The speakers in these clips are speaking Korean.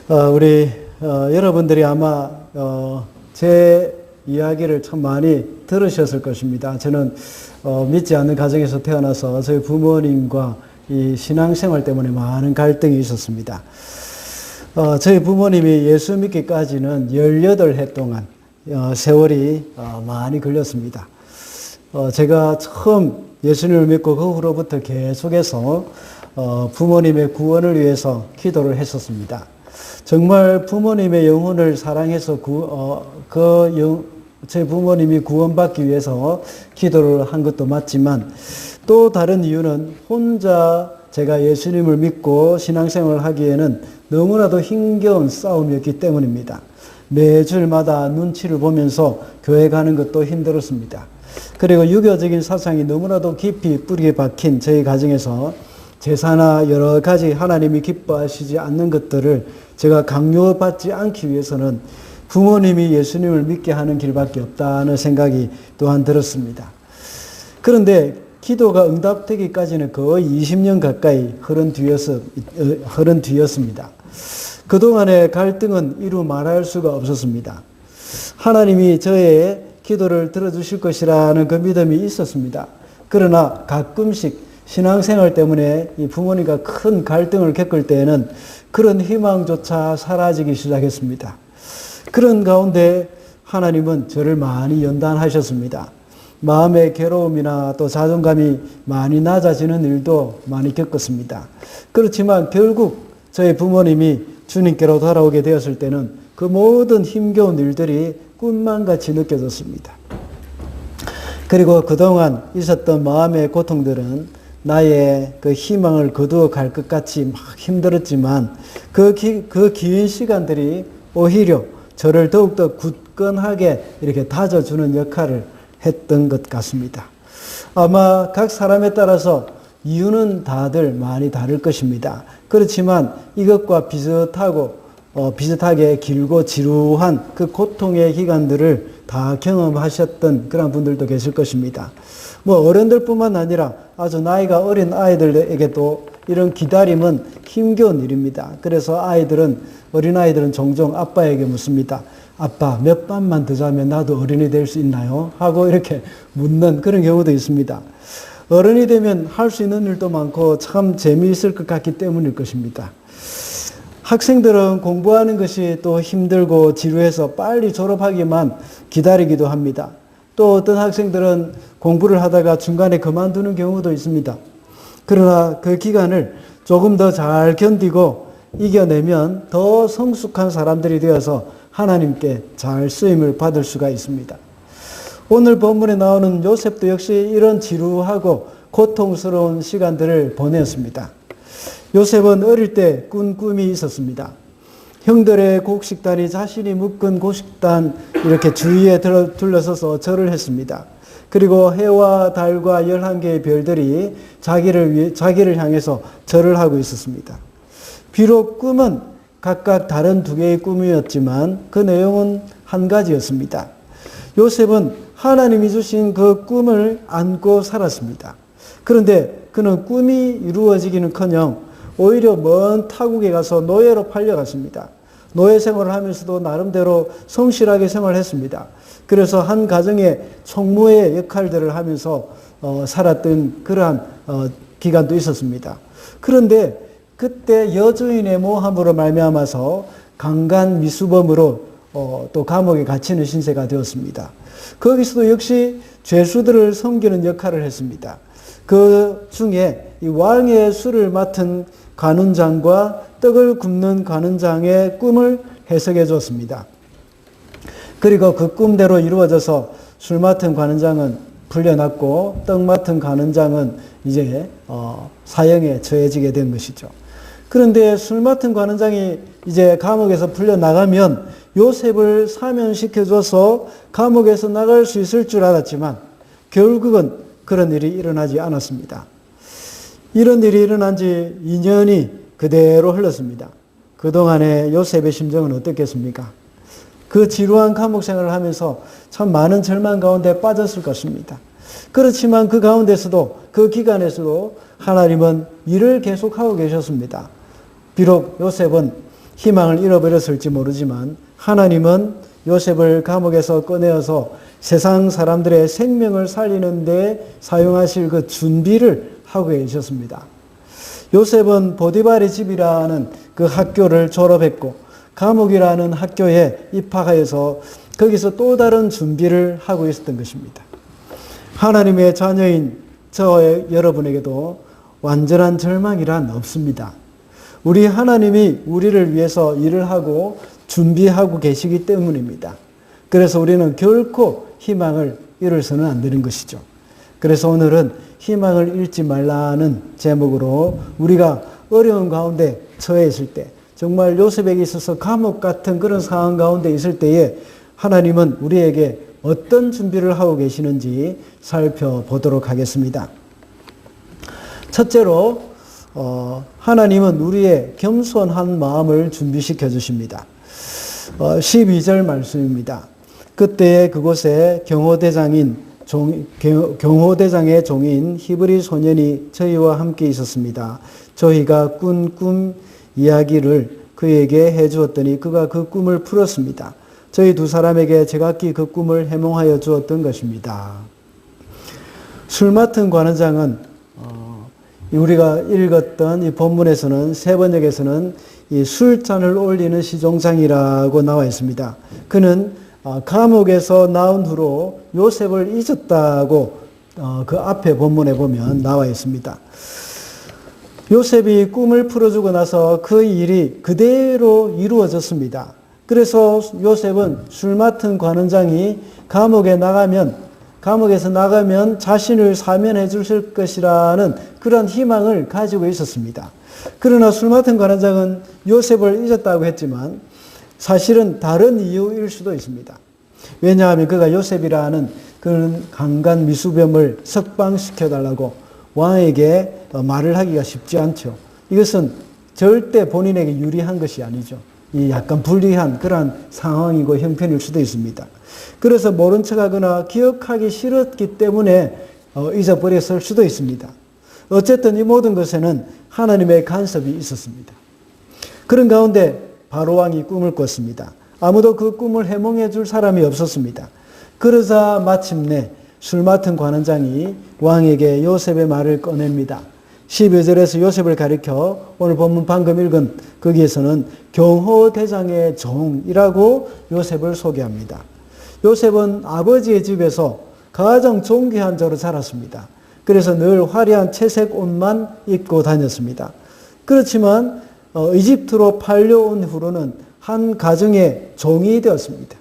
우리 여러분들이 아마 제 이야기를 참 많이 들으셨을 것입니다. 저는 믿지 않는 가정에서 태어나서 저희 부모님과 이 신앙생활 때문에 많은 갈등이 있었습니다. 저희 부모님이 예수 믿기까지는 18해 동안 세월이 많이 걸렸습니다. 제가 처음 예수님을 믿고 그 후로부터 계속해서 부모님의 구원을 위해서 기도를 했었습니다. 정말 부모님의 영혼을 사랑해서 제 부모님이 구원받기 위해서 기도를 한 것도 맞지만 또 다른 이유는 혼자 제가 예수님을 믿고 신앙생활을 하기에는 너무나도 힘겨운 싸움이었기 때문입니다. 매주일마다 눈치를 보면서 교회 가는 것도 힘들었습니다. 그리고 유교적인 사상이 너무나도 깊이 뿌리게 박힌 저희 가정에서 제사나 여러 가지 하나님이 기뻐하시지 않는 것들을 제가 강요받지 않기 위해서는 부모님이 예수님을 믿게 하는 길밖에 없다는 생각이 또한 들었습니다. 그런데 기도가 응답되기까지는 거의 20년 가까이 흐른 뒤였습니다. 그동안의 갈등은 이루 말할 수가 없었습니다. 하나님이 저의 기도를 들어주실 것이라는 그 믿음이 있었습니다. 그러나 가끔씩 신앙생활 때문에 이 부모님과 큰 갈등을 겪을 때에는 그런 희망조차 사라지기 시작했습니다. 그런 가운데 하나님은 저를 많이 연단하셨습니다. 마음의 괴로움이나 또 자존감이 많이 낮아지는 일도 많이 겪었습니다. 그렇지만 결국 저희 부모님이 주님께로 돌아오게 되었을 때는 그 모든 힘겨운 일들이 꿈만 같이 느껴졌습니다. 그리고 그동안 있었던 마음의 고통들은 나의 그 희망을 거두어 갈 것 같이 막 힘들었지만 그 긴 시간들이 오히려 저를 더욱더 굳건하게 이렇게 다져주는 역할을 했던 것 같습니다. 아마 각 사람에 따라서 이유는 다들 많이 다를 것입니다. 그렇지만 이것과 비슷하게 길고 지루한 그 고통의 기간들을 다 경험하셨던 그런 분들도 계실 것입니다. 어른들뿐만 아니라 아주 나이가 어린 아이들에게도 이런 기다림은 힘겨운 일입니다. 그래서 어린아이들은 종종 아빠에게 묻습니다. 아빠, 몇 밤만 더 자면 나도 어른이 될 수 있나요? 하고 이렇게 묻는 그런 경우도 있습니다. 어른이 되면 할 수 있는 일도 많고 참 재미있을 것 같기 때문일 것입니다. 학생들은 공부하는 것이 또 힘들고 지루해서 빨리 졸업하기만 기다리기도 합니다. 또 어떤 학생들은 공부를 하다가 중간에 그만두는 경우도 있습니다. 그러나 그 기간을 조금 더 잘 견디고 이겨내면 더 성숙한 사람들이 되어서 하나님께 잘 쓰임을 받을 수가 있습니다. 오늘 본문에 나오는 요셉도 역시 이런 지루하고 고통스러운 시간들을 보냈습니다. 요셉은 어릴 때 꾼 꿈이 있었습니다. 형들의 곡식단이 자신이 묶은 곡식단 이렇게 주위에 둘러서서 절을 했습니다. 그리고 해와 달과 11개의 별들이 자기를 향해서 절을 하고 있었습니다. 비록 꿈은 각각 다른 2개의 꿈이었지만 그 내용은 한 가지였습니다. 요셉은 하나님이 주신 그 꿈을 안고 살았습니다. 그런데 그는 꿈이 이루어지기는커녕 오히려 먼 타국에 가서 노예로 팔려갔습니다. 노예 생활을 하면서도 나름대로 성실하게 생활했습니다. 그래서 한 가정의 총무의 역할들을 하면서 살았던 그러한 기간도 있었습니다. 그런데 그때 여주인의 모함으로 말미암아서 강간 미수범으로 또 감옥에 갇히는 신세가 되었습니다. 거기서도 역시 죄수들을 섬기는 역할을 했습니다. 그 중에 이 왕의 술을 맡은 관운장과 떡을 굽는 관운장의 꿈을 해석해 줬습니다. 그리고 그 꿈대로 이루어져서 술 맡은 관운장은 풀려났고 떡 맡은 관운장은 이제 사형에 처해지게 된 것이죠. 그런데 술 맡은 관원장이 이제 감옥에서 풀려나가면 요셉을 사면시켜줘서 감옥에서 나갈 수 있을 줄 알았지만 결국은 그런 일이 일어나지 않았습니다. 이런 일이 일어난 지 2년이 그대로 흘렀습니다. 그동안의 요셉의 심정은 어떻겠습니까? 그 지루한 감옥 생활을 하면서 참 많은 절망 가운데 빠졌을 것입니다. 그렇지만 그 가운데서도 그 기간에서도 하나님은 일을 계속하고 계셨습니다. 비록 요셉은 희망을 잃어버렸을지 모르지만 하나님은 요셉을 감옥에서 꺼내어서 세상 사람들의 생명을 살리는 데 사용하실 그 준비를 하고 계셨습니다. 요셉은 보디발의 집이라는 그 학교를 졸업했고 감옥이라는 학교에 입학하여서 거기서 또 다른 준비를 하고 있었던 것입니다. 하나님의 자녀인 저와 여러분에게도 완전한 절망이란 없습니다. 우리 하나님이 우리를 위해서 일을 하고 준비하고 계시기 때문입니다. 그래서 우리는 결코 희망을 잃어서는 안 되는 것이죠. 그래서 오늘은 희망을 잃지 말라는 제목으로 우리가 어려운 가운데 처해 있을 때, 정말 요셉에게 있어서 감옥 같은 그런 상황 가운데 있을 때에 하나님은 우리에게 어떤 준비를 하고 계시는지 살펴보도록 하겠습니다. 첫째로 하나님은 우리의 겸손한 마음을 준비시켜 주십니다. 12절 말씀입니다. 그때에 그곳에 경호대장의 종인 히브리 소년이 저희와 함께 있었습니다. 저희가 꾼 꿈 이야기를 그에게 해주었더니 그가 그 꿈을 풀었습니다. 저희 두 사람에게 제각기 그 꿈을 해몽하여 주었던 것입니다. 술 맡은 관원장은 우리가 읽었던 이 본문에서는 세 번역에서는 이 술잔을 올리는 시종장이라고 나와 있습니다. 그는 감옥에서 나온 후로 요셉을 잊었다고 그 앞에 본문에 보면 나와 있습니다. 요셉이 꿈을 풀어주고 나서 그 일이 그대로 이루어졌습니다. 그래서 요셉은 술 맡은 관원장이 감옥에서 나가면 자신을 사면해 주실 것이라는 그런 희망을 가지고 있었습니다. 그러나 술 맡은 관원장은 요셉을 잊었다고 했지만 사실은 다른 이유일 수도 있습니다. 왜냐하면 그가 요셉이라는 그런 강간 미수범을 석방시켜달라고 왕에게 말을 하기가 쉽지 않죠. 이것은 절대 본인에게 유리한 것이 아니죠. 이 약간 불리한 그런 상황이고 형편일 수도 있습니다. 그래서 모른 척하거나 기억하기 싫었기 때문에 잊어버렸을 수도 있습니다. 어쨌든 이 모든 것에는 하나님의 간섭이 있었습니다. 그런 가운데 바로왕이 꿈을 꿨습니다. 아무도 그 꿈을 해몽해 줄 사람이 없었습니다. 그러자 마침내 술 맡은 관원장이 왕에게 요셉의 말을 꺼냅니다. 12절에서 요셉을 가리켜 오늘 본문 방금 읽은 거기에서는 경호대장의 종이라고 요셉을 소개합니다. 요셉은 아버지의 집에서 가장 존귀한 자로 자랐습니다. 그래서 늘 화려한 채색 옷만 입고 다녔습니다. 그렇지만 이집트로 팔려온 후로는 한 가정의 종이 되었습니다.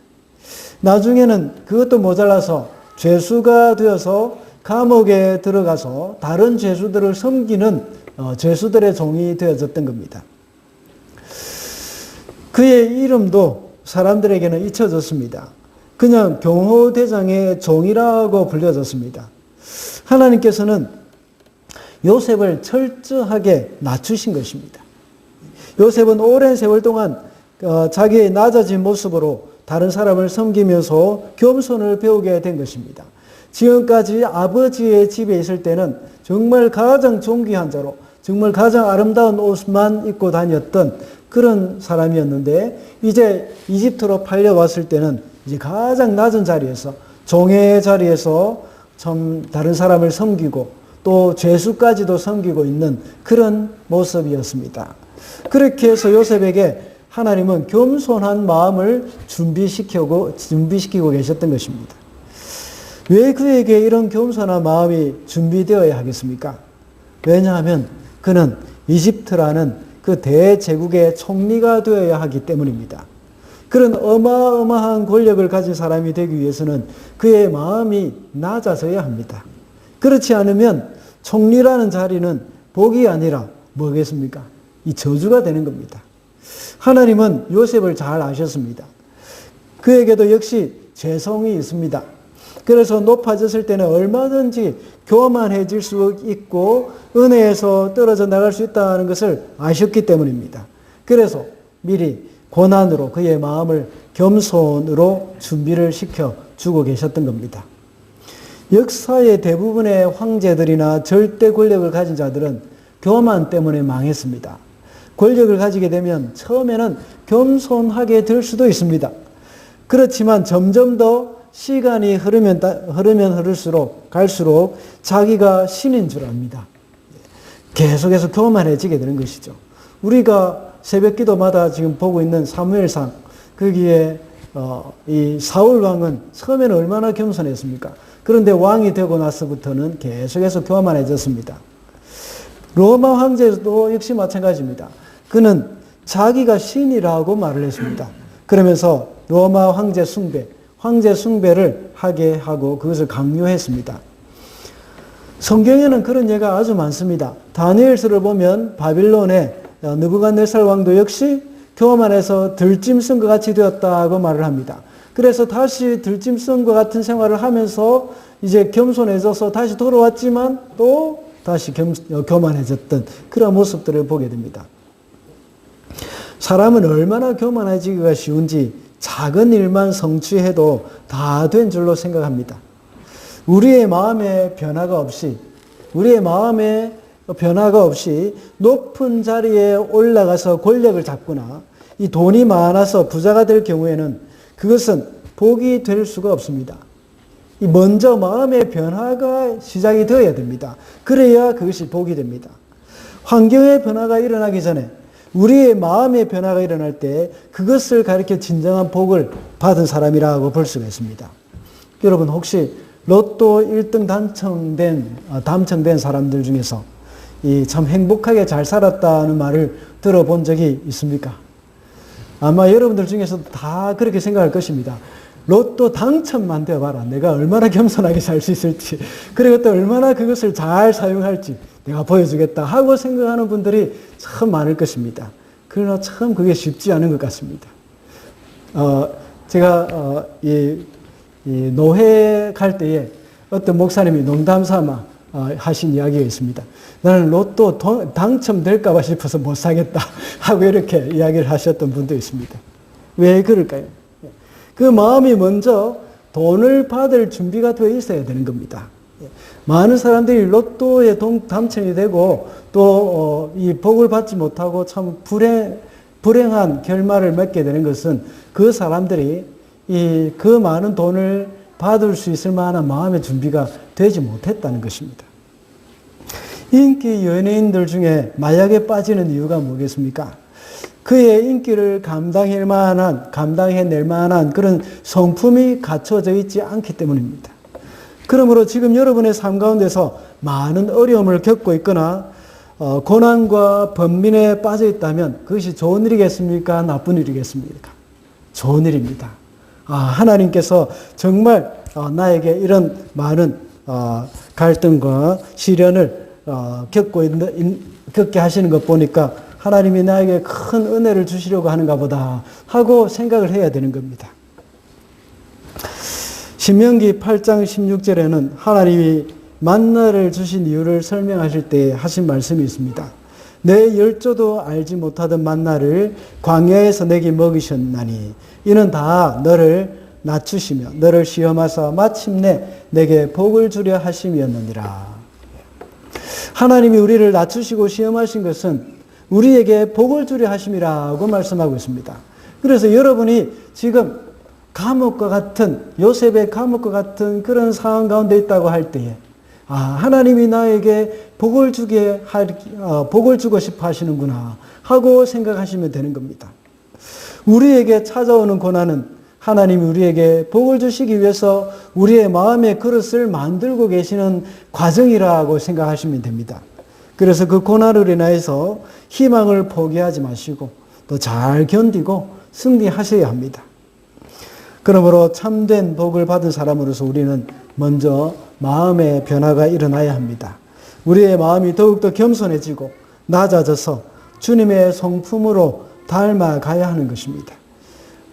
나중에는 그것도 모자라서 죄수가 되어서 감옥에 들어가서 다른 죄수들을 섬기는 죄수들의 종이 되어졌던 겁니다. 그의 이름도 사람들에게는 잊혀졌습니다. 그냥 경호대장의 종이라고 불려졌습니다. 하나님께서는 요셉을 철저하게 낮추신 것입니다. 요셉은 오랜 세월 동안 자기의 낮아진 모습으로 다른 사람을 섬기면서 겸손을 배우게 된 것입니다. 지금까지 아버지의 집에 있을 때는 정말 가장 존귀한 자로 정말 가장 아름다운 옷만 입고 다녔던 그런 사람이었는데 이제 이집트로 팔려왔을 때는 이제 가장 낮은 자리에서 종의 자리에서 참 다른 사람을 섬기고 또 죄수까지도 섬기고 있는 그런 모습이었습니다. 그렇게 해서 요셉에게 하나님은 겸손한 마음을 준비시키고 계셨던 것입니다. 왜 그에게 이런 겸손한 마음이 준비되어야 하겠습니까? 왜냐하면 그는 이집트라는 그 대제국의 총리가 되어야 하기 때문입니다. 그런 어마어마한 권력을 가진 사람이 되기 위해서는 그의 마음이 낮아져야 합니다. 그렇지 않으면 총리라는 자리는 복이 아니라 뭐겠습니까? 이 저주가 되는 겁니다. 하나님은 요셉을 잘 아셨습니다. 그에게도 역시 죄성이 있습니다. 그래서 높아졌을 때는 얼마든지 교만해질 수 있고 은혜에서 떨어져 나갈 수 있다는 것을 아셨기 때문입니다. 그래서 미리 고난으로 그의 마음을 겸손으로 준비를 시켜주고 계셨던 겁니다. 역사의 대부분의 황제들이나 절대 권력을 가진 자들은 교만 때문에 망했습니다. 권력을 가지게 되면 처음에는 겸손하게 될 수도 있습니다. 그렇지만 점점 더 시간이 흐르면 흐를수록 갈수록 자기가 신인 줄 압니다. 계속해서 교만해지게 되는 것이죠. 우리가 새벽기도마다 지금 보고 있는 사무엘상, 거기에 이 사울 왕은 처음에는 얼마나 겸손했습니까? 그런데 왕이 되고 나서부터는 계속해서 교만해졌습니다. 로마 황제도 역시 마찬가지입니다. 그는 자기가 신이라고 말을 했습니다. 그러면서 로마 황제 숭배를 하게 하고 그것을 강요했습니다. 성경에는 그런 예가 아주 많습니다. 다니엘서를 보면 바빌론의 느부갓네살 왕도 역시 교만해서 들짐승과 같이 되었다고 말을 합니다. 그래서 다시 들짐승과 같은 생활을 하면서 이제 겸손해져서 다시 돌아왔지만 또 다시 교만해졌던 그런 모습들을 보게 됩니다. 사람은 얼마나 교만해지기가 쉬운지 작은 일만 성취해도 다 된 줄로 생각합니다. 우리의 마음에 변화가 없이 높은 자리에 올라가서 권력을 잡거나 이 돈이 많아서 부자가 될 경우에는 그것은 복이 될 수가 없습니다. 먼저 마음의 변화가 시작이 되어야 됩니다. 그래야 그것이 복이 됩니다. 환경의 변화가 일어나기 전에 우리의 마음의 변화가 일어날 때 그것을 가리켜 진정한 복을 받은 사람이라고 볼 수가 있습니다. 여러분 혹시 로또 1등 당첨된 사람들 중에서 참 행복하게 잘 살았다는 말을 들어본 적이 있습니까? 아마 여러분들 중에서도 다 그렇게 생각할 것입니다. 로또 당첨만 되어봐라. 내가 얼마나 겸손하게 살 수 있을지, 그리고 또 얼마나 그것을 잘 사용할지 내가 보여주겠다 하고 생각하는 분들이 참 많을 것입니다. 그러나 참 그게 쉽지 않은 것 같습니다. 제가 노회 갈 때에 어떤 목사님이 농담삼아 하신 이야기가 있습니다. 나는 로또 당첨될까봐 싶어서 못 사겠다 하고 이렇게 이야기를 하셨던 분도 있습니다. 왜 그럴까요? 그 마음이 먼저 돈을 받을 준비가 되어 있어야 되는 겁니다. 많은 사람들이 로또에 당첨이 되고 또 이 복을 받지 못하고 참 불행한 결말을 맺게 되는 것은 그 사람들이 그 많은 돈을 받을 수 있을 만한 마음의 준비가 되지 못했다는 것입니다. 인기 연예인들 중에 마약에 빠지는 이유가 뭐겠습니까? 그의 인기를 감당해낼 만한 그런 성품이 갖춰져 있지 않기 때문입니다. 그러므로 지금 여러분의 삶 가운데서 많은 어려움을 겪고 있거나 고난과 번민에 빠져 있다면 그것이 좋은 일이겠습니까? 나쁜 일이겠습니까? 좋은 일입니다. 하나님께서 정말 나에게 이런 많은 갈등과 시련을 겪게 하시는 것 보니까 하나님이 나에게 큰 은혜를 주시려고 하는가 보다 하고 생각을 해야 되는 겁니다. 신명기 8장 16절에는 하나님이 만나를 주신 이유를 설명하실 때 하신 말씀이 있습니다. 내 열조도 알지 못하던 만나를 광야에서 내게 먹이셨나니 이는 다 너를 낮추시며 너를 시험하사 마침내 내게 복을 주려 하심이었느니라. 하나님이 우리를 낮추시고 시험하신 것은 우리에게 복을 주려 하심이라고 말씀하고 있습니다. 그래서 여러분이 지금 요셉의 감옥과 같은 그런 상황 가운데 있다고 할 때에 하나님이 나에게 복을 주고 싶어 하시는구나 하고 생각하시면 되는 겁니다. 우리에게 찾아오는 고난은 하나님이 우리에게 복을 주시기 위해서 우리의 마음의 그릇을 만들고 계시는 과정이라고 생각하시면 됩니다. 그래서 그 고난으로 인해서 희망을 포기하지 마시고 또 잘 견디고 승리하셔야 합니다. 그러므로 참된 복을 받은 사람으로서 우리는 먼저 마음의 변화가 일어나야 합니다. 우리의 마음이 더욱더 겸손해지고 낮아져서 주님의 성품으로 닮아가야 하는 것입니다.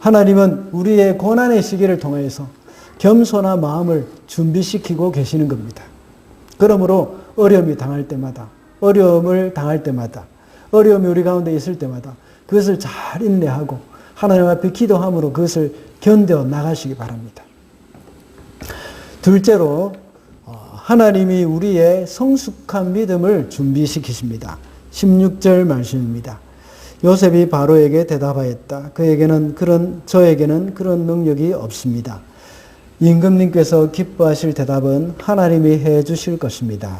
하나님은 우리의 고난의 시기를 통해서 겸손한 마음을 준비시키고 계시는 겁니다. 그러므로 어려움을 당할 때마다 어려움이 우리 가운데 있을 때마다 그것을 잘 인내하고 하나님 앞에 기도함으로 그것을 견뎌 나가시기 바랍니다. 둘째로 하나님이 우리의 성숙한 믿음을 준비시키십니다. 16절 말씀입니다. 요셉이 바로에게 대답하였다. 저에게는 그런 능력이 없습니다. 임금님께서 기뻐하실 대답은 하나님이 해 주실 것입니다.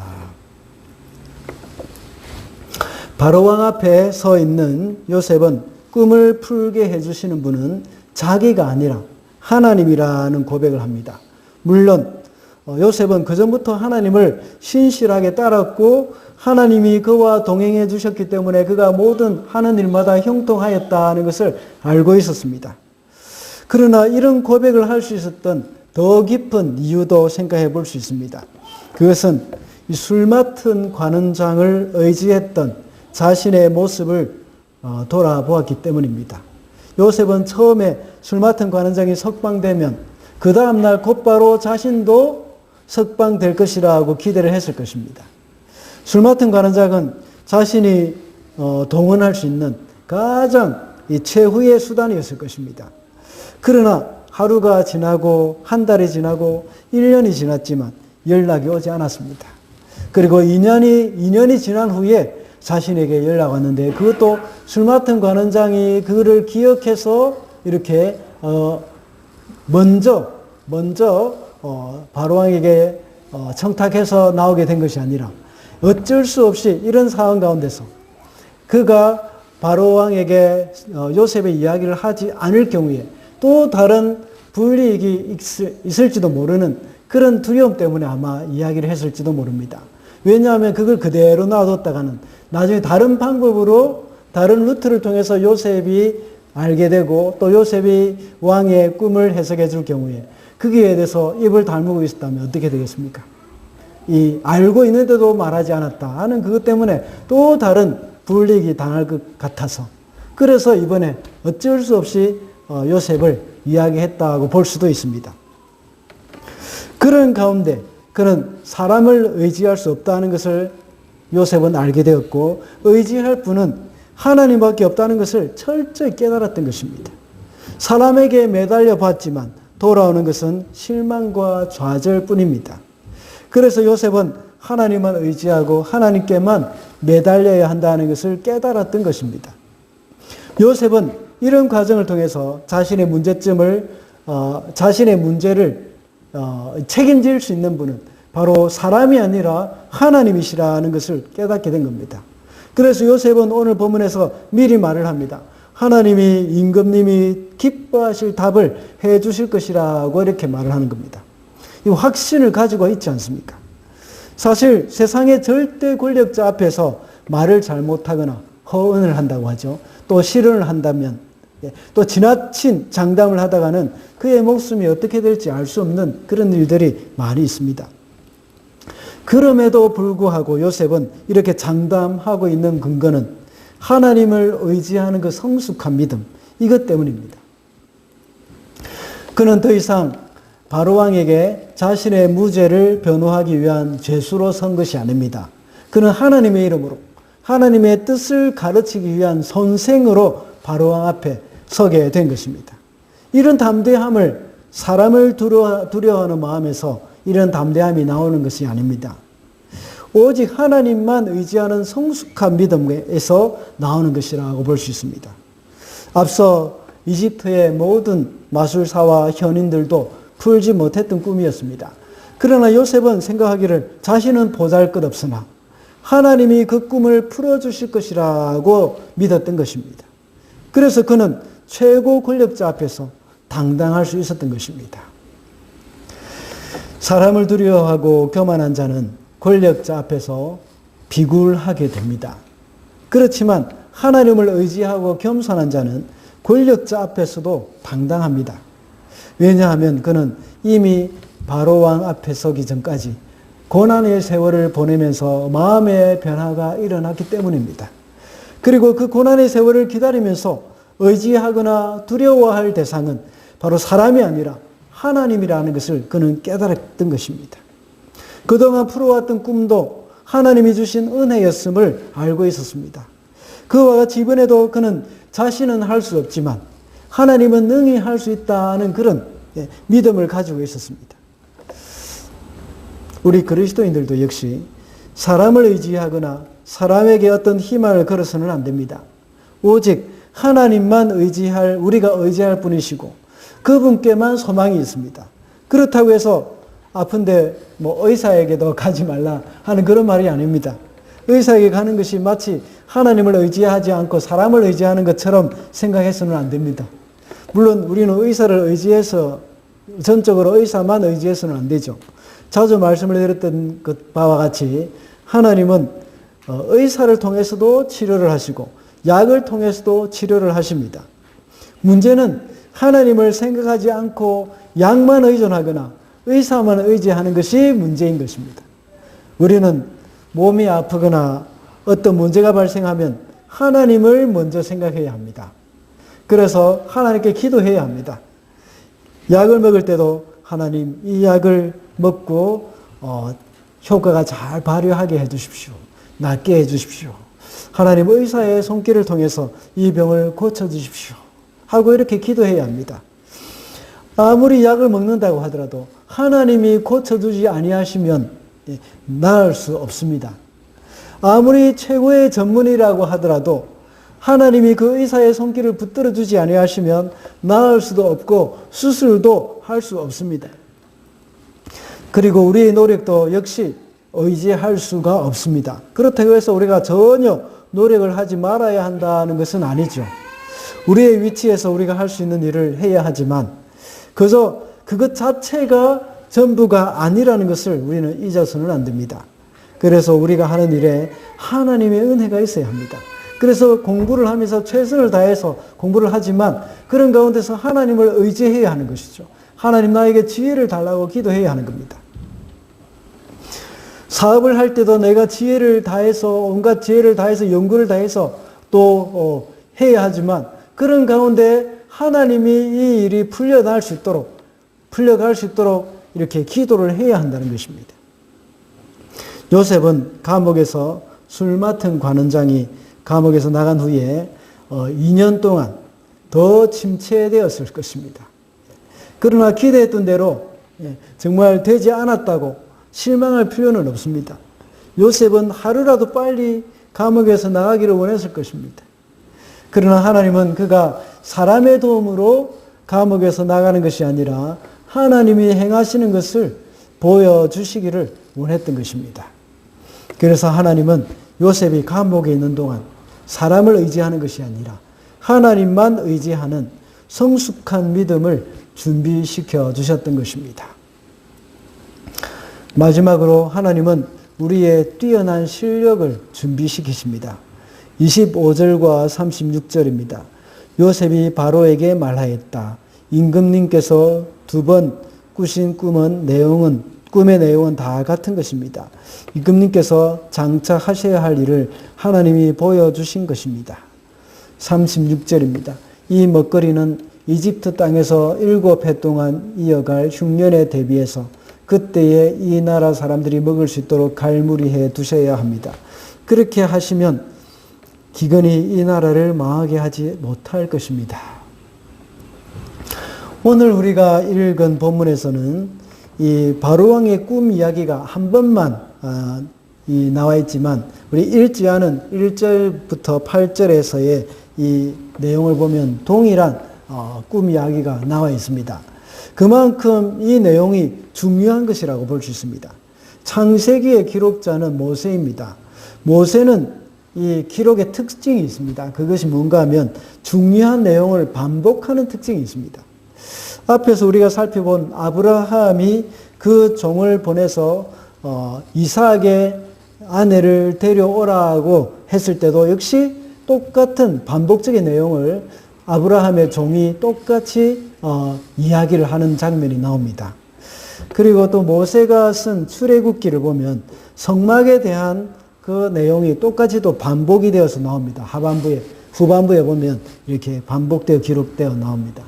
바로왕 앞에 서 있는 요셉은 꿈을 풀게 해주시는 분은 자기가 아니라 하나님이라는 고백을 합니다. 물론 요셉은 그전부터 하나님을 신실하게 따랐고 하나님이 그와 동행해 주셨기 때문에 그가 모든 하는 일마다 형통하였다는 것을 알고 있었습니다. 그러나 이런 고백을 할 수 있었던 더 깊은 이유도 생각해 볼 수 있습니다. 그것은 술 맡은 관원장을 의지했던 자신의 모습을 돌아보았기 때문입니다. 요셉은 처음에 술 맡은 관원장이 석방되면 그 다음날 곧바로 자신도 석방될 것이라고 기대를 했을 것입니다. 술 맡은 관원장은 자신이 동원할 수 있는 가장 최후의 수단이었을 것입니다. 그러나 하루가 지나고 한 달이 지나고 1년이 지났지만 연락이 오지 않았습니다. 그리고 2년이 지난 후에 자신에게 연락 왔는데 그것도 술 맡은 관원장이 그를 기억해서 이렇게 먼저 바로왕에게 청탁해서 나오게 된 것이 아니라 어쩔 수 없이 이런 상황 가운데서 그가 바로왕에게 요셉의 이야기를 하지 않을 경우에 또 다른 불이익이 있을지도 모르는 그런 두려움 때문에 아마 이야기를 했을지도 모릅니다. 왜냐하면 그걸 그대로 놔뒀다가는 나중에 다른 방법으로 다른 루트를 통해서 요셉이 알게 되고 또 요셉이 왕의 꿈을 해석해 줄 경우에 거기에 대해서 입을 다물고 있었다면 어떻게 되겠습니까? 알고 있는데도 말하지 않았다 하는 그것 때문에 또 다른 불이익이 당할 것 같아서 그래서 이번에 어쩔 수 없이 요셉을 이야기했다고 볼 수도 있습니다. 그런 가운데 그는 사람을 의지할 수 없다는 것을 요셉은 알게 되었고 의지할 분은 하나님밖에 없다는 것을 철저히 깨달았던 것입니다. 사람에게 매달려 봤지만 돌아오는 것은 실망과 좌절뿐입니다. 그래서 요셉은 하나님만 의지하고 하나님께만 매달려야 한다는 것을 깨달았던 것입니다. 요셉은 이런 과정을 통해서 자신의 문제를 책임질 수 있는 분은 바로 사람이 아니라 하나님이시라는 것을 깨닫게 된 겁니다. 그래서 요셉은 오늘 본문에서 미리 말을 합니다. 하나님이 임금님이 기뻐하실 답을 해 주실 것이라고 이렇게 말을 하는 겁니다. 이 확신을 가지고 있지 않습니까? 사실 세상의 절대 권력자 앞에서 말을 잘못하거나 허언을 한다고 하죠. 또 실언을 한다면 또 지나친 장담을 하다가는 그의 목숨이 어떻게 될지 알 수 없는 그런 일들이 많이 있습니다. 그럼에도 불구하고 요셉은 이렇게 장담하고 있는 근거는 하나님을 의지하는 그 성숙한 믿음, 이것 때문입니다. 그는 더 이상 바로왕에게 자신의 무죄를 변호하기 위한 죄수로 선 것이 아닙니다. 그는 하나님의 이름으로 하나님의 뜻을 가르치기 위한 선생으로 바로왕 앞에 서게 된 것입니다. 이런 담대함을 사람을 두려워하는 마음에서 이런 담대함이 나오는 것이 아닙니다. 오직 하나님만 의지하는 성숙한 믿음에서 나오는 것이라고 볼 수 있습니다. 앞서 이집트의 모든 마술사와 현인들도 풀지 못했던 꿈이었습니다. 그러나 요셉은 생각하기를 자신은 보잘것없으나 하나님이 그 꿈을 풀어주실 것이라고 믿었던 것입니다. 그래서 그는 최고 권력자 앞에서 당당할 수 있었던 것입니다. 사람을 두려워하고 교만한 자는 권력자 앞에서 비굴하게 됩니다. 그렇지만 하나님을 의지하고 겸손한 자는 권력자 앞에서도 당당합니다. 왜냐하면 그는 이미 바로왕 앞에 서기 전까지 고난의 세월을 보내면서 마음의 변화가 일어났기 때문입니다. 그리고 그 고난의 세월을 기다리면서 의지하거나 두려워할 대상은 바로 사람이 아니라 하나님이라는 것을 그는 깨달았던 것입니다. 그동안 풀어왔던 꿈도 하나님이 주신 은혜였음을 알고 있었습니다. 그와 같이 이번에도 그는 자신은 할 수 없지만 하나님은 능히 할 수 있다는 그런 믿음을 가지고 있었습니다. 우리 그리스도인들도 역시 사람을 의지하거나 사람에게 어떤 희망을 걸어서는 안 됩니다. 오직 하나님만 우리가 의지할 분이시고 그분께만 소망이 있습니다. 그렇다고 해서 아픈데 의사에게도 가지 말라 하는 그런 말이 아닙니다. 의사에게 가는 것이 마치 하나님을 의지하지 않고 사람을 의지하는 것처럼 생각해서는 안 됩니다. 물론 우리는 의사를 의지해서 전적으로 의사만 의지해서는 안 되죠. 자주 말씀을 드렸던 바와 같이 하나님은 의사를 통해서도 치료를 하시고 약을 통해서도 치료를 하십니다. 문제는 하나님을 생각하지 않고 약만 의존하거나 의사만 의지하는 것이 문제인 것입니다. 우리는 몸이 아프거나 어떤 문제가 발생하면 하나님을 먼저 생각해야 합니다. 그래서 하나님께 기도해야 합니다. 약을 먹을 때도 하나님 이 약을 먹고 효과가 잘 발휘하게 해주십시오. 낫게 해주십시오. 하나님 의사의 손길을 통해서 이 병을 고쳐주십시오. 하고 이렇게 기도해야 합니다. 아무리 약을 먹는다고 하더라도 하나님이 고쳐주지 아니하시면 나을 수 없습니다. 아무리 최고의 전문이라고 하더라도 하나님이 그 의사의 손길을 붙들어 주지 아니하시면 나을 수도 없고 수술도 할 수 없습니다. 그리고 우리의 노력도 역시 의지할 수가 없습니다. 그렇다고 해서 우리가 전혀 노력을 하지 말아야 한다는 것은 아니죠. 우리의 위치에서 우리가 할 수 있는 일을 해야 하지만 그저 그것 자체가 전부가 아니라는 것을 우리는 잊어서는 안 됩니다. 그래서 우리가 하는 일에 하나님의 은혜가 있어야 합니다. 그래서 공부를 하면서 최선을 다해서 공부를 하지만 그런 가운데서 하나님을 의지해야 하는 것이죠. 하나님 나에게 지혜를 달라고 기도해야 하는 겁니다. 사업을 할 때도 내가 지혜를 다해서 온갖 지혜를 다해서 연구를 다해서 또 해야 하지만 그런 가운데 하나님이 이 일이 풀려갈 수 있도록 이렇게 기도를 해야 한다는 것입니다. 요셉은 감옥에서 술 맡은 관원장이 감옥에서 나간 후에 2년 동안 더 침체되었을 것입니다. 그러나 기대했던 대로 정말 되지 않았다고 실망할 필요는 없습니다. 요셉은 하루라도 빨리 감옥에서 나가기를 원했을 것입니다. 그러나 하나님은 그가 사람의 도움으로 감옥에서 나가는 것이 아니라 하나님이 행하시는 것을 보여주시기를 원했던 것입니다. 그래서 하나님은 요셉이 감옥에 있는 동안 사람을 의지하는 것이 아니라 하나님만 의지하는 성숙한 믿음을 준비시켜 주셨던 것입니다. 마지막으로 하나님은 우리의 뛰어난 실력을 준비시키십니다. 25절과 36절입니다. 요셉이 바로에게 말하였다. 임금님께서 2번 꾸신 꿈의 내용은 다 같은 것입니다. 임금님께서 장차 하셔야 할 일을 하나님이 보여주신 것입니다. 36절입니다. 이 먹거리는 이집트 땅에서 7해 동안 이어갈 흉년에 대비해서 그때에 이 나라 사람들이 먹을 수 있도록 갈무리해 두셔야 합니다. 그렇게 하시면 기근이 이 나라를 망하게 하지 못할 것입니다. 오늘 우리가 읽은 본문에서는 이 바로왕의 꿈 이야기가 한 번만 나와 있지만 우리 읽지 않은 1절부터 8절에서의 이 내용을 보면 동일한 꿈 이야기가 나와 있습니다. 그만큼 이 내용이 중요한 것이라고 볼 수 있습니다. 창세기의 기록자는 모세입니다. 모세는 이 기록의 특징이 있습니다. 그것이 뭔가 하면 중요한 내용을 반복하는 특징이 있습니다. 앞에서 우리가 살펴본 아브라함이 그 종을 보내서 이삭의 아내를 데려오라고 했을 때도 역시 똑같은 반복적인 내용을 아브라함의 종이 똑같이 이야기를 하는 장면이 나옵니다. 그리고 또 모세가 쓴 출애굽기를 보면 성막에 대한 그 내용이 똑같이 또 반복이 되어서 나옵니다. 후반부에 보면 이렇게 반복되어 기록되어 나옵니다.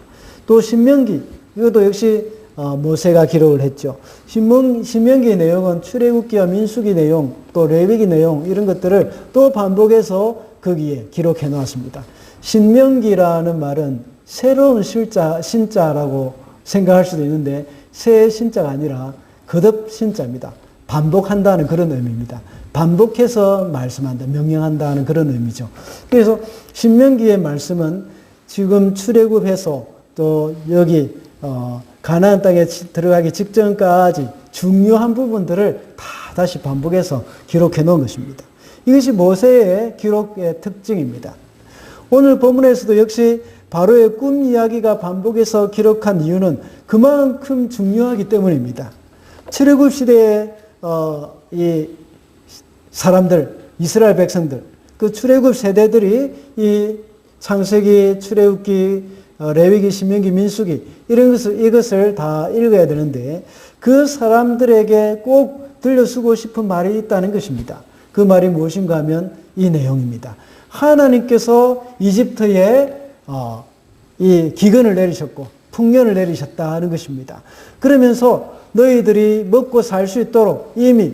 또 신명기, 이것도 역시 모세가 기록을 했죠. 신명기의 내용은 출애굽기와 민수기 내용, 또 레위기 내용 이런 것들을 또 반복해서 거기에 기록해 놓았습니다. 신명기라는 말은 새로운 신자라고 생각할 수도 있는데 새 신자가 아니라 거듭 신자입니다. 반복한다는 그런 의미입니다. 반복해서 말씀한다, 명령한다는 그런 의미죠. 그래서 신명기의 말씀은 지금 출애굽해서 또 여기 가나안 땅에 들어가기 직전까지 중요한 부분들을 다 다시 반복해서 기록해 놓은 것입니다. 이것이 모세의 기록의 특징입니다. 오늘 본문에서도 역시 바로의 꿈 이야기가 반복해서 기록한 이유는 그만큼 중요하기 때문입니다. 출애굽 시대에 이 사람들, 이스라엘 백성들, 그 출애굽 세대들이 이 창세기, 출애굽기, 레위기, 신명기, 민수기 이것을 다 읽어야 되는데 그 사람들에게 꼭 들려주고 싶은 말이 있다는 것입니다. 그 말이 무엇인가 하면 이 내용입니다. 하나님께서 이집트에 이 기근을 내리셨고 풍년을 내리셨다는 것입니다. 그러면서 너희들이 먹고 살 수 있도록 이미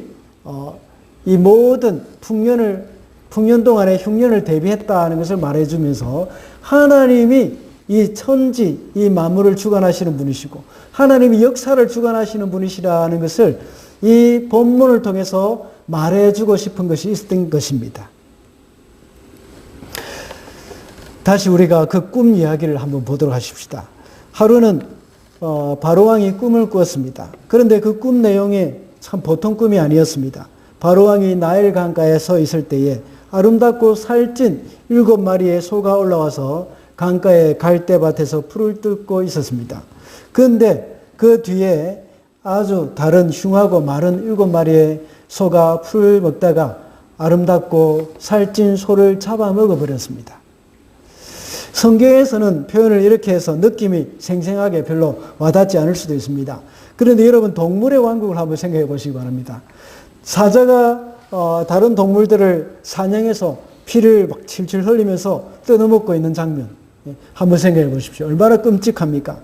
이 모든 풍년 동안의 흉년을 대비했다는 것을 말해주면서 하나님이 이 천지, 이 만물을 주관하시는 분이시고 하나님이 역사를 주관하시는 분이시라는 것을 이 본문을 통해서 말해주고 싶은 것이 있었던 것입니다. 다시 우리가 그 꿈 이야기를 한번 보도록 하십시다. 하루는 바로왕이 꿈을 꾸었습니다. 그런데 그 꿈 내용이 참 보통 꿈이 아니었습니다. 바로왕이 나일 강가에 서 있을 때에 아름답고 살찐 7마리의 소가 올라와서 강가의 갈대밭에서 풀을 뜯고 있었습니다. 그런데 그 뒤에 아주 다른 흉하고 마른 7마리의 소가 풀을 먹다가 아름답고 살찐 소를 잡아먹어 버렸습니다. 성경에서는 표현을 이렇게 해서 느낌이 생생하게 별로 와닿지 않을 수도 있습니다. 그런데 여러분 동물의 왕국을 한번 생각해 보시기 바랍니다. 사자가 다른 동물들을 사냥해서 피를 막 칠칠 흘리면서 뜯어먹고 있는 장면 한번 생각해 보십시오. 얼마나 끔찍합니까?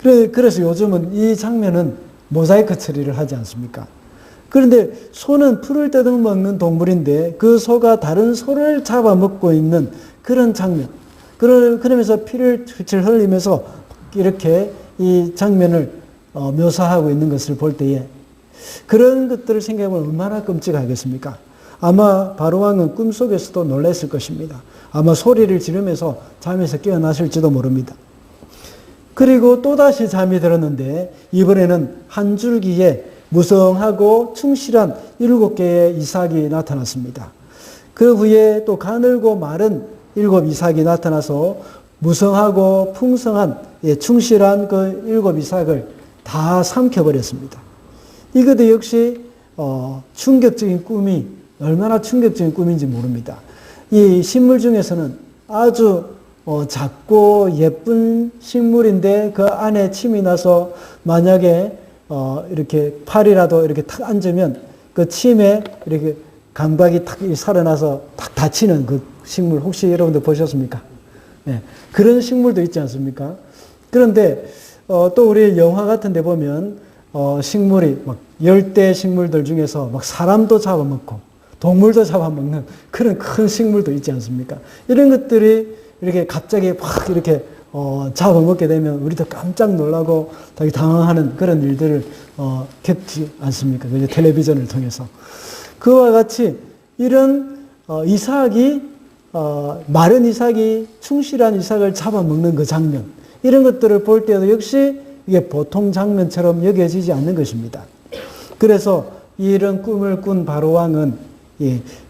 그래서 요즘은 이 장면은 모자이크 처리를 하지 않습니까? 그런데 소는 풀을 뜯어먹는 동물인데 그 소가 다른 소를 잡아먹고 있는 그런 장면. 그러면서 피를 칠칠 흘리면서 이렇게 이 장면을 묘사하고 있는 것을 볼 때에 그런 것들을 생각해보면 얼마나 끔찍하겠습니까? 아마 바로왕은 꿈속에서도 놀랐을 것입니다. 아마 소리를 지르면서 잠에서 깨어나실지도 모릅니다. 그리고 또다시 잠이 들었는데 이번에는 한 줄기에 무성하고 충실한 7개의 이삭이 나타났습니다. 그 후에 또 가늘고 마른 7 이삭이 나타나서 무성하고 풍성한 충실한 그 7 이삭을 다 삼켜버렸습니다. 이것도 역시 충격적인 꿈이 얼마나 충격적인 꿈인지 모릅니다. 이 식물 중에서는 아주 작고 예쁜 식물인데 그 안에 침이 나서 만약에 이렇게 팔이라도 이렇게 탁 앉으면 그 침에 이렇게 감각이 탁 살아나서 탁 다치는 그 식물 혹시 여러분들 보셨습니까? 네, 그런 식물도 있지 않습니까? 그런데 또 우리 영화 같은 데 보면 식물이 막 열대 식물들 중에서 막 사람도 잡아먹고 동물도 잡아먹는 그런 큰 식물도 있지 않습니까? 이런 것들이 이렇게 갑자기 확 이렇게 잡아먹게 되면 우리도 깜짝 놀라고 되게 당황하는 그런 일들을 겪지 않습니까? 그죠? 텔레비전을 통해서. 그와 같이 이런 이삭이 마른 이삭이 충실한 이삭을 잡아먹는 그 장면 이런 것들을 볼 때도 역시 이게 보통 장면처럼 여겨지지 않는 것입니다. 그래서 이런 꿈을 꾼 바로왕은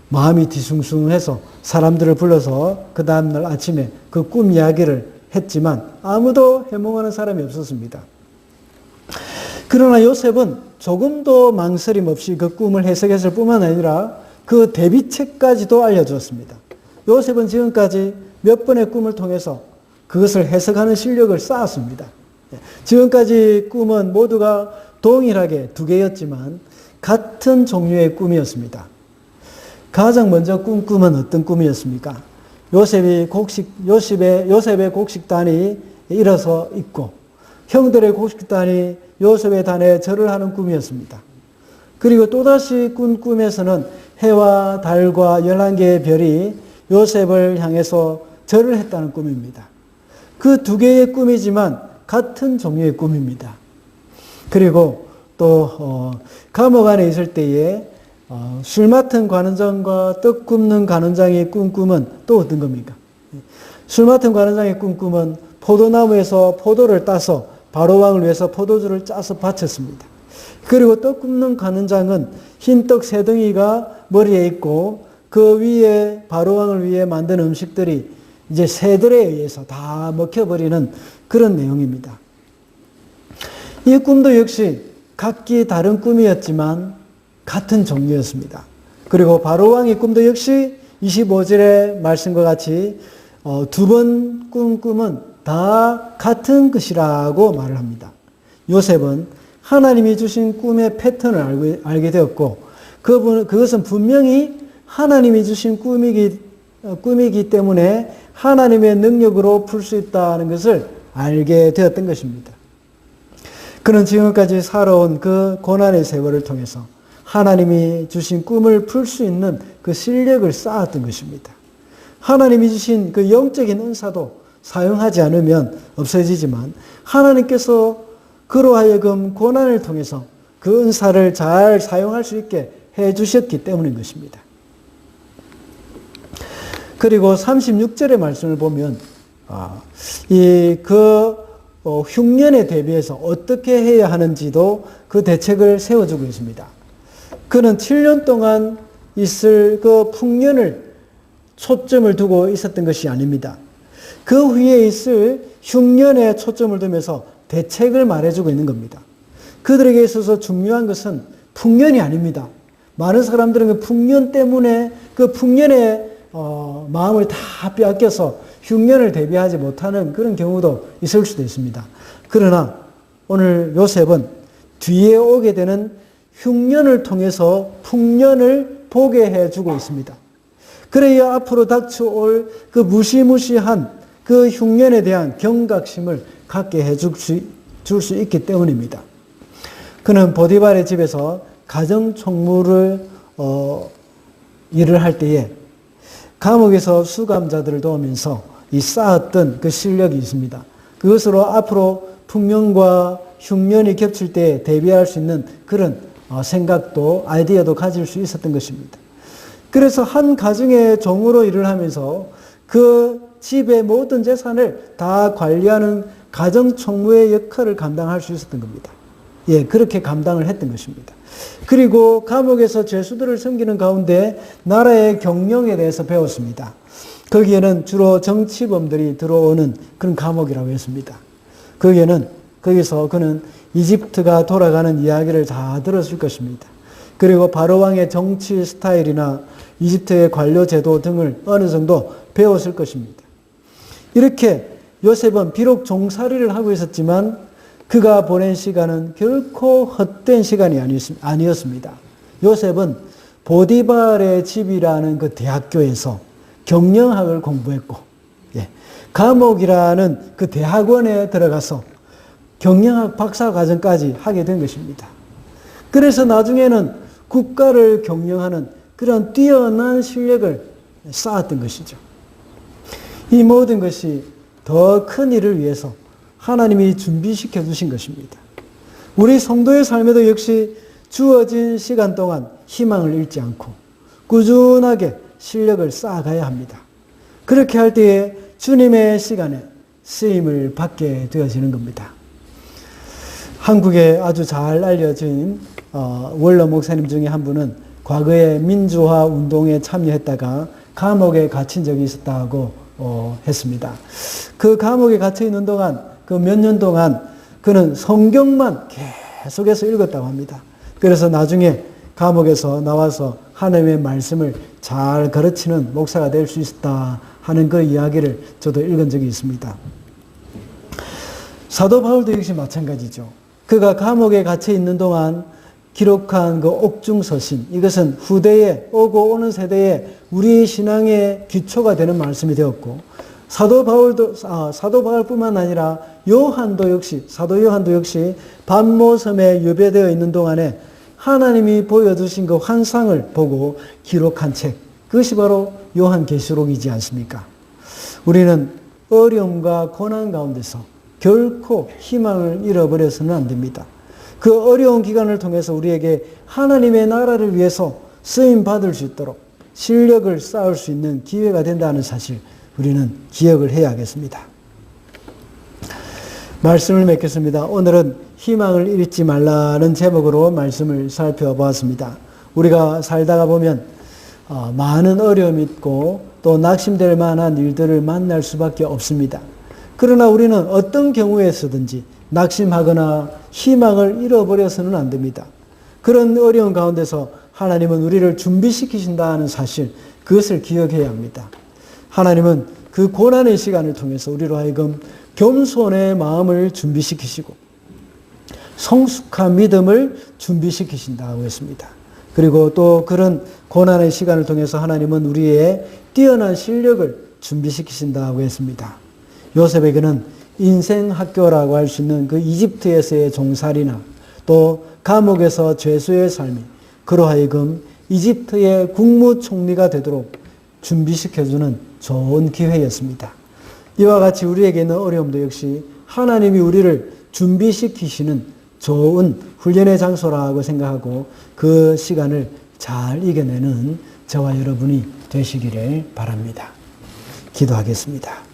마음이 뒤숭숭해서 사람들을 불러서 그 다음날 아침에 그 꿈 이야기를 했지만 아무도 해몽하는 사람이 없었습니다. 그러나 요셉은 조금도 망설임 없이 그 꿈을 해석했을 뿐만 아니라 그 대비책까지도 알려주었습니다. 요셉은 지금까지 몇 번의 꿈을 통해서 그것을 해석하는 실력을 쌓았습니다. 지금까지 꿈은 모두가 동일하게 2개였지만 같은 종류의 꿈이었습니다. 가장 먼저 꾼 꿈은 어떤 꿈이었습니까? 요셉의 곡식단이 일어서 있고 형들의 곡식단이 요셉의 단에 절을 하는 꿈이었습니다. 그리고 또다시 꾼 꿈에서는 해와 달과 11개의 별이 요셉을 향해서 절을 했다는 꿈입니다. 그 2개의 꿈이지만 같은 종류의 꿈입니다. 그리고 또 감옥 안에 있을 때에 술 맡은 관원장과 떡 굽는 관원장의 꿈은 또 어떤 겁니까? 술 맡은 관원장의 꿈은 포도나무에서 포도를 따서 바로왕을 위해서 포도주를 짜서 바쳤습니다. 그리고 떡 굽는 관원장은 흰떡 세 덩이가 머리에 있고 그 위에 바로왕을 위해 만든 음식들이 이제 새들에 의해서 다 먹혀버리는 그런 내용입니다. 이 꿈도 역시 각기 다른 꿈이었지만 같은 종류였습니다. 그리고 바로왕의 꿈도 역시 25절의 말씀과 같이 두 번 꾼 꿈은 다 같은 것이라고 말을 합니다. 요셉은 하나님이 주신 꿈의 패턴을 알게 되었고 그것은 분명히 하나님이 주신 꿈이기 때문에 하나님의 능력으로 풀 수 있다는 것을 알게 되었던 것입니다. 그는 지금까지 살아온 그 고난의 세월을 통해서 하나님이 주신 꿈을 풀 수 있는 그 실력을 쌓았던 것입니다. 하나님이 주신 그 영적인 은사도 사용하지 않으면 없어지지만 하나님께서 그로 하여금 고난을 통해서 그 은사를 잘 사용할 수 있게 해 주셨기 때문인 것입니다. 그리고 36절의 말씀을 보면 흉년에 대비해서 어떻게 해야 하는지도 그 대책을 세워주고 있습니다. 그는 7년 동안 있을 그 풍년을 초점을 두고 있었던 것이 아닙니다. 그 후에 있을 흉년에 초점을 두면서 대책을 말해주고 있는 겁니다. 그들에게 있어서 중요한 것은 풍년이 아닙니다. 많은 사람들은 그 풍년 때문에 그 풍년에 마음을 다 빼앗겨서 흉년을 대비하지 못하는 그런 경우도 있을 수도 있습니다. 그러나 오늘 요셉은 뒤에 오게 되는 흉년을 통해서 풍년을 보게 해주고 있습니다. 그래야 앞으로 닥쳐올 그 무시무시한 그 흉년에 대한 경각심을 갖게 해줄 수 있기 때문입니다. 그는 보디발의 집에서 가정총무를 일을 할 때에 감옥에서 수감자들을 도우면서 쌓았던 그 실력이 있습니다. 그것으로 앞으로 풍년과 흉년이 겹칠 때 대비할 수 있는 그런 생각도 아이디어도 가질 수 있었던 것입니다. 그래서 한 가정의 종으로 일을 하면서 그 집의 모든 재산을 다 관리하는 가정총무의 역할을 감당할 수 있었던 겁니다. 예, 그렇게 감당을 했던 것입니다. 그리고 감옥에서 죄수들을 섬기는 가운데 나라의 경영에 대해서 배웠습니다. 거기에는 주로 정치범들이 들어오는 그런 감옥이라고 했습니다. 거기서 그는 이집트가 돌아가는 이야기를 다 들었을 것입니다. 그리고 바로왕의 정치 스타일이나 이집트의 관료 제도 등을 어느 정도 배웠을 것입니다. 이렇게 요셉은 비록 종살이를 하고 있었지만 그가 보낸 시간은 결코 헛된 시간이 아니었습니다. 요셉은 보디발의 집이라는 그 대학교에서 경영학을 공부했고, 감옥이라는 그 대학원에 들어가서 경영학 박사과정까지 하게 된 것입니다. 그래서 나중에는 국가를 경영하는 그런 뛰어난 실력을 쌓았던 것이죠. 이 모든 것이 더 큰 일을 위해서 하나님이 준비시켜 주신 것입니다. 우리 성도의 삶에도 역시 주어진 시간 동안 희망을 잃지 않고 꾸준하게 실력을 쌓아가야 합니다. 그렇게 할 때에 주님의 시간에 쓰임을 받게 되어지는 겁니다. 한국에 아주 잘 알려진 원로 목사님 중에 한 분은 과거에 민주화 운동에 참여했다가 감옥에 갇힌 적이 있었다고 했습니다. 그 감옥에 갇혀 있는 동안 그 몇 년 동안 그는 성경만 계속해서 읽었다고 합니다. 그래서 나중에 감옥에서 나와서 하나님의 말씀을 잘 가르치는 목사가 될 수 있었다 하는 그 이야기를 저도 읽은 적이 있습니다. 사도 바울도 역시 마찬가지죠. 그가 감옥에 갇혀 있는 동안 기록한 그 옥중서신, 이것은 후대에 오고 오는 세대에 우리 신앙의 기초가 되는 말씀이 되었고, 사도 바울뿐만 아니라 사도 요한도 역시 반모섬에 유배되어 있는 동안에 하나님이 보여주신 그 환상을 보고 기록한 책, 그것이 바로 요한계시록이지 않습니까? 우리는 어려움과 고난 가운데서 결코 희망을 잃어버려서는 안 됩니다. 그 어려운 기간을 통해서 우리에게 하나님의 나라를 위해서 쓰임 받을 수 있도록 실력을 쌓을 수 있는 기회가 된다는 사실 우리는 기억을 해야겠습니다. 말씀을 맺겠습니다. 오늘은 희망을 잃지 말라는 제목으로 말씀을 살펴보았습니다. 우리가 살다가 보면 많은 어려움이 있고 또 낙심될 만한 일들을 만날 수밖에 없습니다. 그러나 우리는 어떤 경우에서든지 낙심하거나 희망을 잃어버려서는 안 됩니다. 그런 어려운 가운데서 하나님은 우리를 준비시키신다는 사실, 그것을 기억해야 합니다. 하나님은 그 고난의 시간을 통해서 우리로 하여금 겸손의 마음을 준비시키시고 성숙한 믿음을 준비시키신다고 했습니다. 그리고 또 그런 고난의 시간을 통해서 하나님은 우리의 뛰어난 실력을 준비시키신다고 했습니다. 요셉에게는 인생 학교라고 할 수 있는 그 이집트에서의 종살이나 또 감옥에서 죄수의 삶이 그로 하여금 이집트의 국무총리가 되도록 준비시켜주는 좋은 기회였습니다. 이와 같이 우리에게 있는 어려움도 역시 하나님이 우리를 준비시키시는 좋은 훈련의 장소라고 생각하고 그 시간을 잘 이겨내는 저와 여러분이 되시기를 바랍니다. 기도하겠습니다.